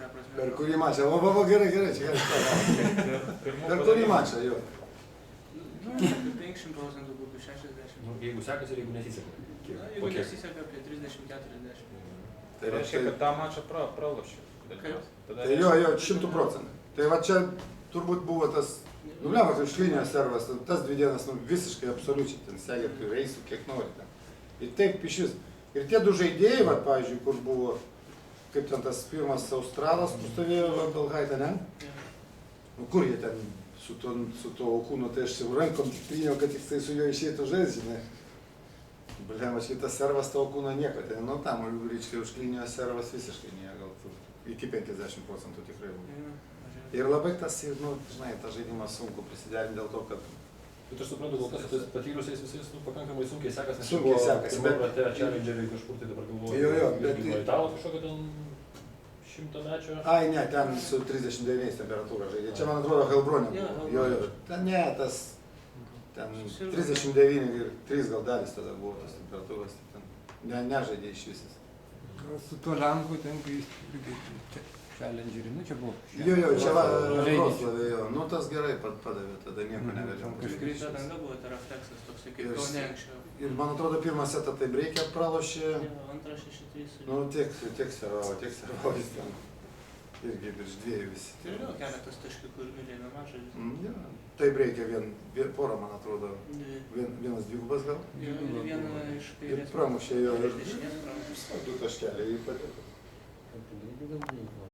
ta prasme. Per kurį mačą? O, gerai, čia gerai. Per kurį mačą, jo. Nu, apie 50%, kokių 60. Nu, jeigu sekasi ir jeigu nesiseka. Na, jeigu nesiseka apie 30-40. Tai reiškia, kad tą mačą pralošė. Tai jo, 100%. Tai va čia turbūt buvo tas, nu, lemas iš linijos servas, tas 2 dienas, nu, visiškai absoliučiai, ten segė, tu reisų, kiek nori ten. Ir taip iš vis. Ir tie 2 žaidėjai, va, pavyzdžiui, kur buvo, kaip ten tas pirmas australas, kur stovėjo Belhaitė, ne? Nu, kur jie ten su to Okūnu, tai aš jau rankom tik tryniau, kad tik tai su juo išeitų žaisti, žinai. Blema, šitas servas to Okūno nieko, tai nu tam, reiškia, už linijos servas visiškai nieko, gal tu iki 50% tikrai buvo. Ir labai tas, nu, žinai, tas žaidimas sunku prisiderinti dėl to, kad... Bet aš suprantu, kol kas su patyrusiais visais, nu, pakankamai sunkiai sekasi. Sunkiai sekasi, bet... Pirmą ratę challengeriai kažkur tai dabar galvoju. Jo, bet... Italo kažkokio ten 100-mečio. Ai, ne, ten su 39 temperatūra žaidė. Čia, man atrodo, Helbronė buvo. Jo. Ten ne, tas... Ten 39 ir 3 gal dalis tada buvo tos temperatūros. Ten nežaidė iš visas. Su tuo Lenku ten, kai jis irgi challengeriai, nu čia buvo. Jo, čia Vroclavė, jo. Nu, tas gerai padavė, tada nieko negalėjom. Kažkaip danga buvo tai refleksas toksai, kaip to ne anksčiau. Ir man atrodo, pirmą setą taip reikia pralošė. Antrą 6-3. Nu, tiek servavo jis ten. Irgi virš 2 visi. Tai yra keletas taškių, kur nulėmė mačą. Ja, taip reikia porą, man atrodo. Vienas dvigubas gal? Jo, ir vieną iš kairės. Ir pramušė jo. Iš dešinės pramušė. 2 taškeliai jį pateko.